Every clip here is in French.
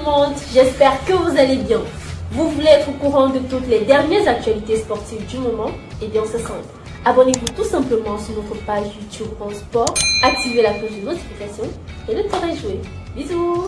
le monde, j'espère que vous allez bien. Vous voulez être au courant de toutes les dernières actualités sportives du moment? Eh bien c'est simple. Abonnez-vous tout simplement sur notre page YouTube Rond Sport, activez la cloche de notification et le temps est joué. Bisous.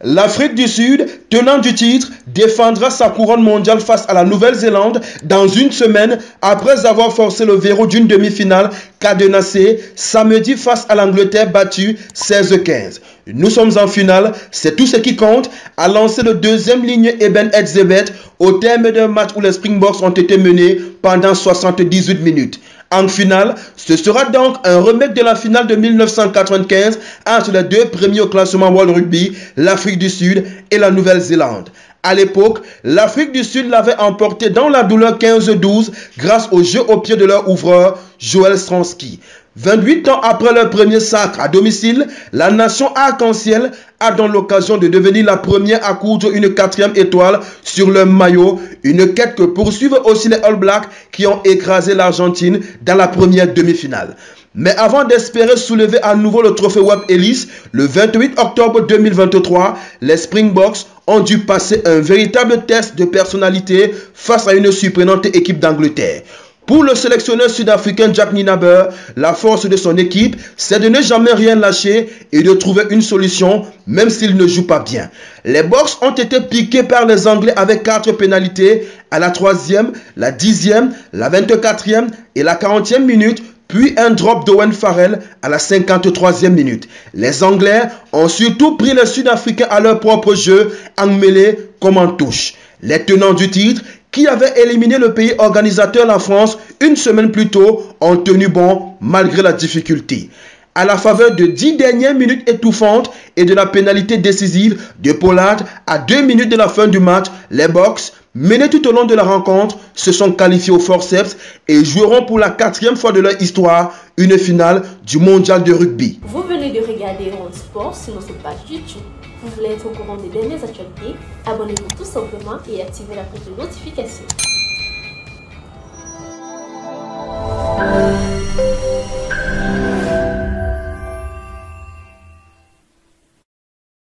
L'Afrique du Sud, tenant du titre, défendra sa couronne mondiale face à la Nouvelle-Zélande dans une semaine après avoir forcé le verrou d'une demi-finale cadenassée samedi face à l'Angleterre battue 16-15. Nous sommes en finale, c'est tout ce qui compte, a lancé le deuxième ligne Eben Etzebeth au terme d'un match où les Springboks ont été menés pendant 78 minutes. En finale, ce sera donc un remake de la finale de 1995 entre les deux premiers au classement World Rugby, l'Afrique du Sud et la Nouvelle-Zélande. À l'époque, l'Afrique du Sud l'avait emporté dans la douleur 15-12 grâce au jeu au pied de leur ouvreur, Joel Stransky. 28 ans après leur premier sacre à domicile, la nation arc-en-ciel a donc l'occasion de devenir la première à coudre une 4e étoile sur leur maillot, une quête que poursuivent aussi les All Blacks qui ont écrasé l'Argentine dans la première demi-finale. Mais avant d'espérer soulever à nouveau le trophée Webb Ellis, le 28 octobre 2023, les Springboks ont dû passer un véritable test de personnalité face à une surprenante équipe d'Angleterre. Pour le sélectionneur sud-africain Jack Nienaber, la force de son équipe, c'est de ne jamais rien lâcher et de trouver une solution, même s'il ne joue pas bien. Les Boks ont été piqués par les Anglais avec 4 pénalités à la 3e, la 10e, la 24e et la 40e minute, puis un drop d'Owen Farrell à la 53e minute. Les Anglais ont surtout pris les Sud-Africains à leur propre jeu, en mêlée comme en touche. Les tenants du titre, qui avaient éliminé le pays organisateur, la France, une semaine plus tôt, ont tenu bon malgré la difficulté. À la faveur de 10 dernières minutes étouffantes et de la pénalité décisive de Pollard à 2 minutes de la fin du match, les Boks, menés tout au long de la rencontre, se sont qualifiés au forceps et joueront pour la 4e fois de leur histoire une finale du mondial de rugby. Vous venez de regarder Rond Sport sur notre page YouTube. Vous voulez être au courant des dernières actualités? Abonnez-vous tout simplement et activez la cloche de notification.